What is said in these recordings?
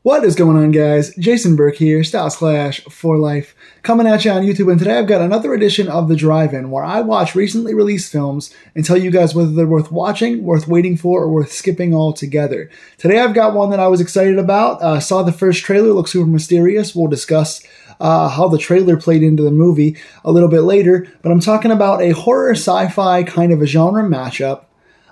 What is going on, guys? Jason Burke here, Styles Clash for Life, coming at you on YouTube. And today I've got another edition of The Drive-In, where I watch recently released films and tell you guys whether they're worth watching, worth waiting for, or worth skipping altogether. Today I've got one that I was excited about. Saw the first trailer, looks super mysterious. We'll discuss how the trailer played into the movie a little bit later. But I'm talking about a horror sci-fi kind of a genre mashup.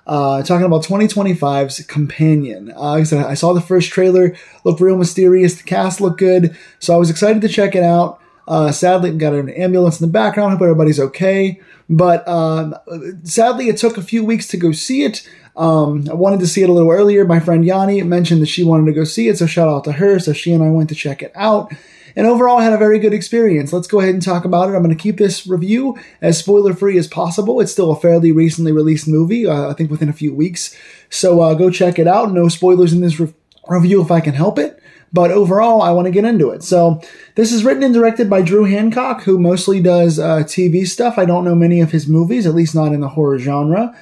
Talking about 2025's Companion. Like I said, I saw the first trailer, looked real mysterious, the cast looked good, so I was excited to check it out. Sadly, we've got an ambulance in the background, hope everybody's okay, but sadly it took a few weeks to go see it. I wanted to see it a little earlier. My friend Yanni mentioned that she wanted to go see it, so shout out to her, so she and I went to check it out. And overall, I had a very good experience. Let's go ahead and talk about it. I'm going to keep this review as spoiler-free as possible. It's still a fairly recently released movie, I think within a few weeks. So go check it out. No spoilers in this review if I can help it. But overall, I want to get into it. So this is written and directed by Drew Hancock, who mostly does TV stuff. I don't know many of his movies, at least not in the horror genre.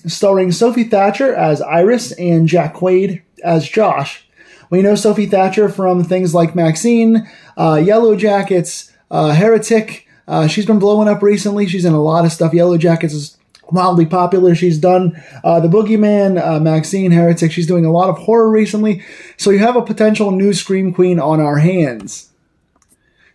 Starring Sophie Thatcher as Iris and Jack Quaid as Josh. We know Sophie Thatcher from things like Maxine, Yellow Jackets, Heretic. She's been blowing up recently. She's in a lot of stuff. Yellow Jackets is wildly popular. She's done The Boogeyman, Maxine, Heretic. She's doing a lot of horror recently. So you have a potential new Scream Queen on our hands.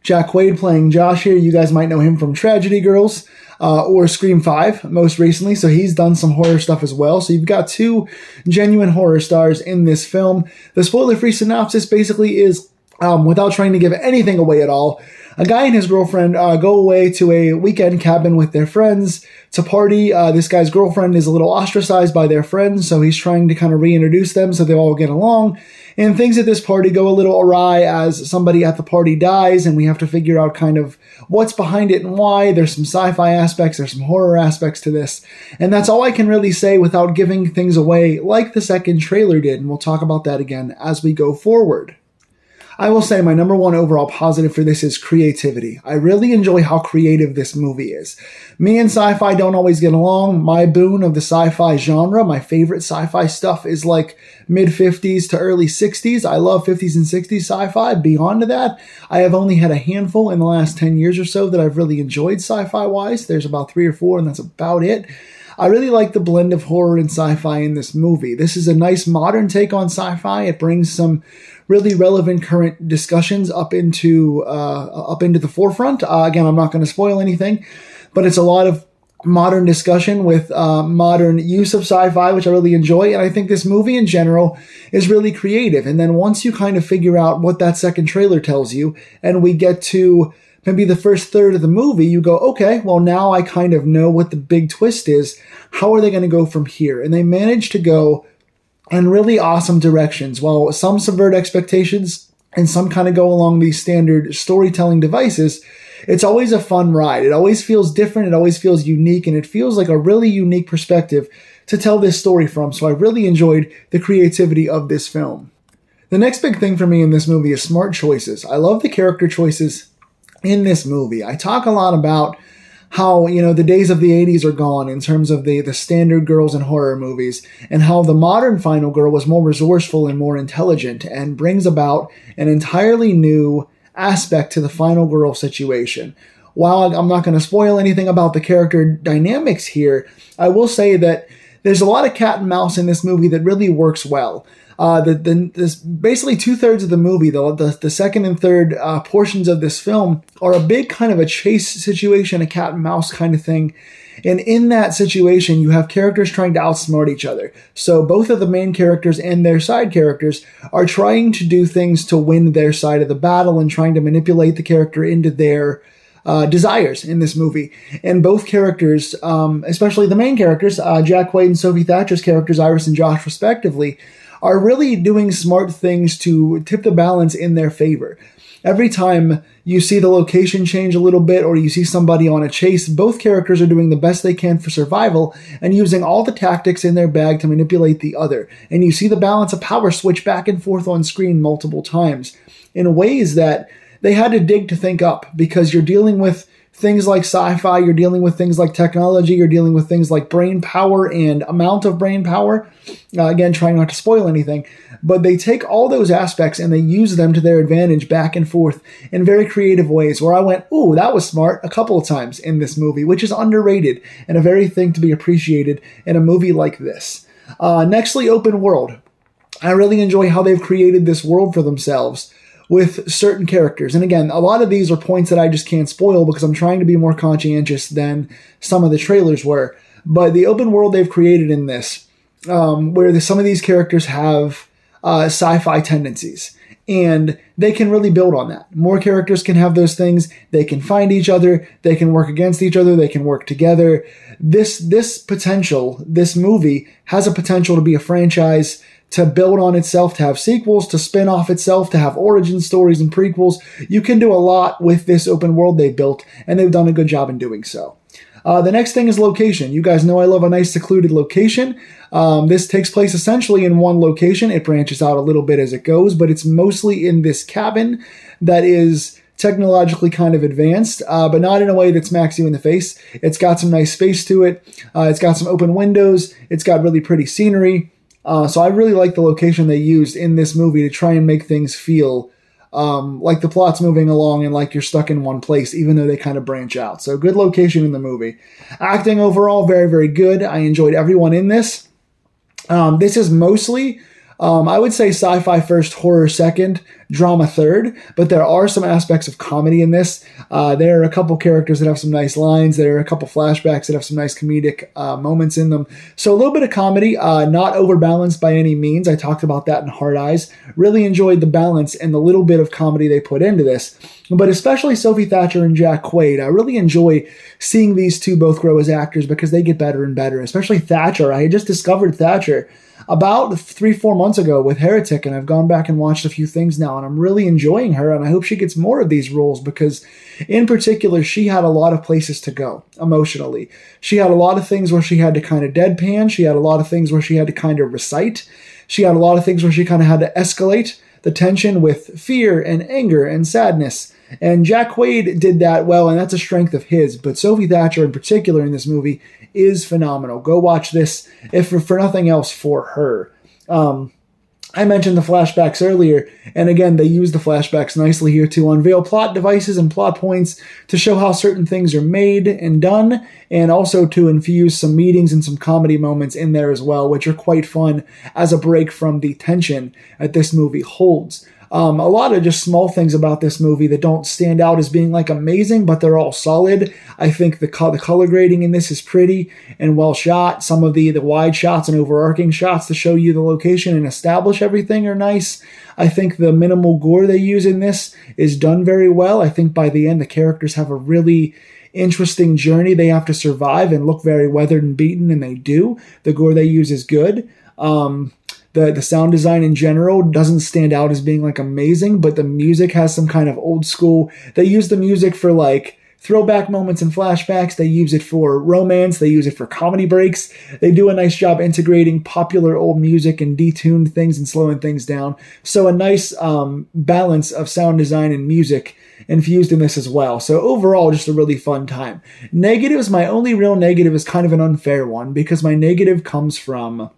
Jack Quaid playing Josh here. You guys might know him from Tragedy Girls or Scream 5 most recently. So he's done some horror stuff as well. So you've got two genuine horror stars in this film. The spoiler-free synopsis basically is, without trying to give anything away at all, a guy and his girlfriend go away to a weekend cabin with their friends to party. This guy's girlfriend is a little ostracized by their friends, so he's trying to kind of reintroduce them so they all get along. And things at this party go a little awry as somebody at the party dies, and we have to figure out kind of what's behind it and why. There's some sci-fi aspects, there's some horror aspects to this. And that's all I can really say without giving things away like the second trailer did, and we'll talk about that again as we go forward. I will say my number one overall positive for this is creativity. I really enjoy how creative this movie is. Me and sci-fi don't always get along. My boon of the sci-fi genre, my favorite sci-fi stuff is like mid-50s to early 60s. I love 50s and 60s sci-fi. Beyond that, I have only had a handful in the last 10 years or so that I've really enjoyed sci-fi wise. There's about 3 or 4 and that's about it. I really like the blend of horror and sci-fi in this movie. This is a nice modern take on sci-fi. It brings some really relevant current discussions up into the forefront. Again, I'm not going to spoil anything, but it's a lot of modern discussion with modern use of sci-fi, which I really enjoy. And I think this movie in general is really creative. And then once you kind of figure out what that second trailer tells you, and we get to maybe the first third of the movie, you go, okay, well, now I kind of know what the big twist is. How are they going to go from here? And they managed to go in really awesome directions. While some subvert expectations and some kind of go along these standard storytelling devices, it's always a fun ride. It always feels different. It always feels unique. And it feels like a really unique perspective to tell this story from. So I really enjoyed the creativity of this film. The next big thing for me in this movie is smart choices. I love the character choices in this movie. I talk a lot about how, the days of the 80s are gone in terms of the standard girls in horror movies, and how the modern final girl was more resourceful and more intelligent and brings about an entirely new aspect to the final girl situation. While I'm not going to spoil anything about the character dynamics here, I will say that there's a lot of cat and mouse in this movie that really works well. This basically 2/3 of the movie, the second and third portions of this film are a big kind of a chase situation, a cat and mouse kind of thing. And in that situation, you have characters trying to outsmart each other. So both of the main characters and their side characters are trying to do things to win their side of the battle and trying to manipulate the character into their desires in this movie. And both characters, especially the main characters, Jack Quaid and Sophie Thatcher's characters, Iris and Josh respectively, are really doing smart things to tip the balance in their favor. Every time you see the location change a little bit or you see somebody on a chase, both characters are doing the best they can for survival and using all the tactics in their bag to manipulate the other. And you see the balance of power switch back and forth on screen multiple times in ways that they had to dig to think up, because you're dealing with things like sci-fi, you're dealing with things like technology, you're dealing with things like brain power and amount of brain power. Again, trying not to spoil anything. but they take all those aspects and they use them to their advantage back and forth in very creative ways where I went, ooh, that was smart a couple of times in this movie, which is underrated and a very thing to be appreciated in a movie like this. Nextly, open world. I really enjoy how they've created this world for themselves with certain characters. And again, a lot of these are points that I just can't spoil because I'm trying to be more conscientious than some of the trailers were. But the open world they've created in this, where some of these characters have sci-fi tendencies, and they can really build on that. More characters can have those things. They can find each other. They can work against each other. They can work together. This movie has a potential to be a franchise, to build on itself, to have sequels, to spin off itself, to have origin stories and prequels. You can do a lot with this open world they've built, and they've done a good job in doing so. The next thing is location. You guys know I love a nice secluded location. This takes place essentially in one location. It branches out a little bit as it goes, but it's mostly in this cabin that is technologically kind of advanced, but not in a way that smacks you in the face. It's got some nice space to it. It's got some open windows. It's got really pretty scenery. So I really like the location they used in this movie to try and make things feel like the plot's moving along and like you're stuck in one place, even though they kind of branch out. So good location in the movie. Acting overall, very, very good. I enjoyed everyone in this. This is mostly, I would say sci-fi first, horror second, drama third, but there are some aspects of comedy in this. There are a couple characters that have some nice lines. There are a couple flashbacks that have some nice comedic moments in them. So a little bit of comedy, not overbalanced by any means. I talked about that in Hard Eyes. Really enjoyed the balance and the little bit of comedy they put into this. But especially Sophie Thatcher and Jack Quaid. I really enjoy seeing these two both grow as actors because they get better and better, especially Thatcher. I had just discovered Thatcher about 3-4 months ago with Heretic, and I've gone back and watched a few things now, and I'm really enjoying her, and I hope she gets more of these roles because, in particular, she had a lot of places to go emotionally. She had a lot of things where she had to kind of deadpan. She had a lot of things where she had to kind of recite. She had a lot of things where she kind of had to escalate the tension with fear and anger and sadness. And Jack Quaid did that well, and that's a strength of his. But Sophie Thatcher, in particular, in this movie, is phenomenal. Go watch this, if for nothing else, for her. I mentioned the flashbacks earlier, and again, they use the flashbacks nicely here to unveil plot devices and plot points to show how certain things are made and done, and also to infuse some meetings and some comedy moments in there as well, which are quite fun as a break from the tension that this movie holds. A lot of just small things about this movie that don't stand out as being like amazing, but they're all solid. I think the color grading in this is pretty and well shot. Some of the wide shots and overarching shots to show you the location and establish everything are nice. I think the minimal gore they use in this is done very well. I think by the end, the characters have a really interesting journey they have to survive and look very weathered and beaten, and they do. The gore they use is good. The sound design in general doesn't stand out as being like amazing, but the music has some kind of old school. They use the music for like throwback moments and flashbacks. They use it for romance. They use it for comedy breaks. They do a nice job integrating popular old music and detuned things and slowing things down. So a nice balance of sound design and music infused in this as well. So overall, just a really fun time. Negatives, my only real negative is kind of an unfair one because my negative comes from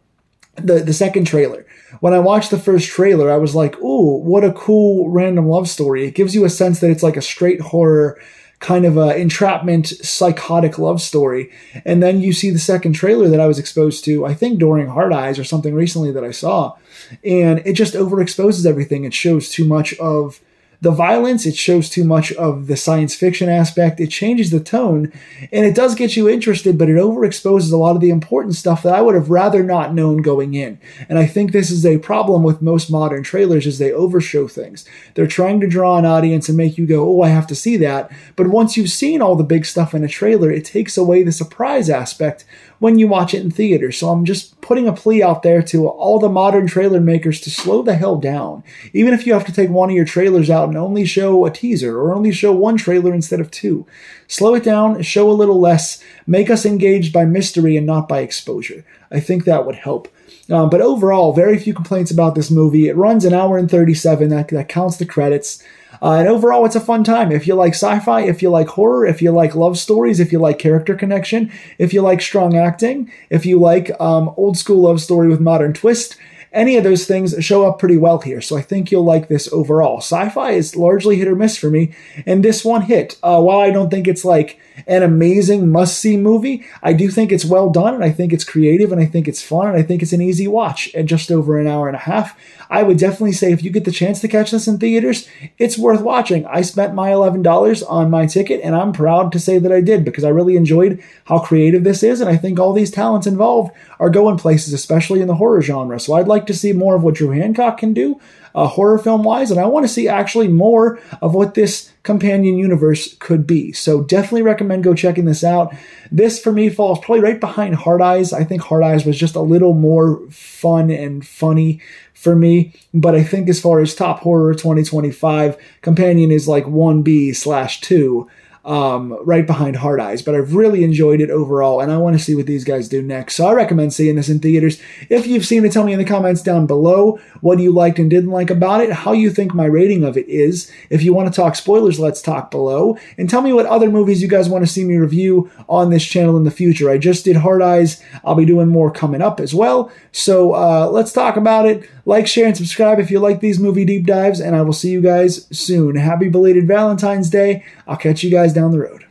the second trailer. When I watched the first trailer, I was like, ooh, what a cool random love story. It gives you a sense that it's like a straight horror kind of a entrapment, psychotic love story. And then you see the second trailer that I was exposed to, I think during Hard Eyes or something recently that I saw. And it just overexposes everything. It shows too much of the violence, it shows too much of the science fiction aspect, it changes the tone, and it does get you interested, but it overexposes a lot of the important stuff that I would have rather not known going in. And I think this is a problem with most modern trailers is they overshow things. They're trying to draw an audience and make you go, oh, I have to see that. But once you've seen all the big stuff in a trailer, it takes away the surprise aspect when you watch it in theater. So I'm just putting a plea out there to all the modern trailer makers to slow the hell down. Even if you have to take one of your trailers out and only show a teaser or only show one trailer instead of two. Slow it down, show a little less, make us engaged by mystery and not by exposure. I think that would help. But overall, very few complaints about this movie. It runs an hour and 37. That counts the credits. And overall, it's a fun time. If you like sci-fi, if you like horror, if you like love stories, if you like character connection, if you like strong acting, if you like old school love story with modern twist, any of those things show up pretty well here. So I think you'll like this overall. Sci-fi is largely hit or miss for me, and this one hit. While I don't think it's like an amazing must-see movie, I do think it's well done, and I think it's creative, and I think it's fun, and I think it's an easy watch at just over an hour and a half. I would definitely say if you get the chance to catch this in theaters, it's worth watching. I spent my $11 on my ticket, and I'm proud to say that I did because I really enjoyed how creative this is, and I think all these talents involved are going places, especially in the horror genre. So I'd like to see more of what Drew Hancock can do horror film-wise, and I want to see actually more of what this companion universe could be. So definitely recommend go checking this out. This, for me, falls probably right behind Hard Eyes. I think Hard Eyes was just a little more fun and funny for me, but I think as far as top horror 2025, Companion is like 1B/2. Right behind Hard Eyes, but I've really enjoyed it overall, and I want to see what these guys do next. So I recommend seeing this in theaters. If you've seen it, tell me in the comments down below what you liked and didn't like about it, how you think my rating of it is. If you want to talk spoilers, let's talk below, and tell me what other movies you guys want to see me review on this channel in the future. I just did Hard Eyes. I'll be doing more coming up as well. So let's talk about it. Like, share, and subscribe if you like these movie deep dives, and I will see you guys soon. Happy belated Valentine's Day. I'll catch you guys down the road.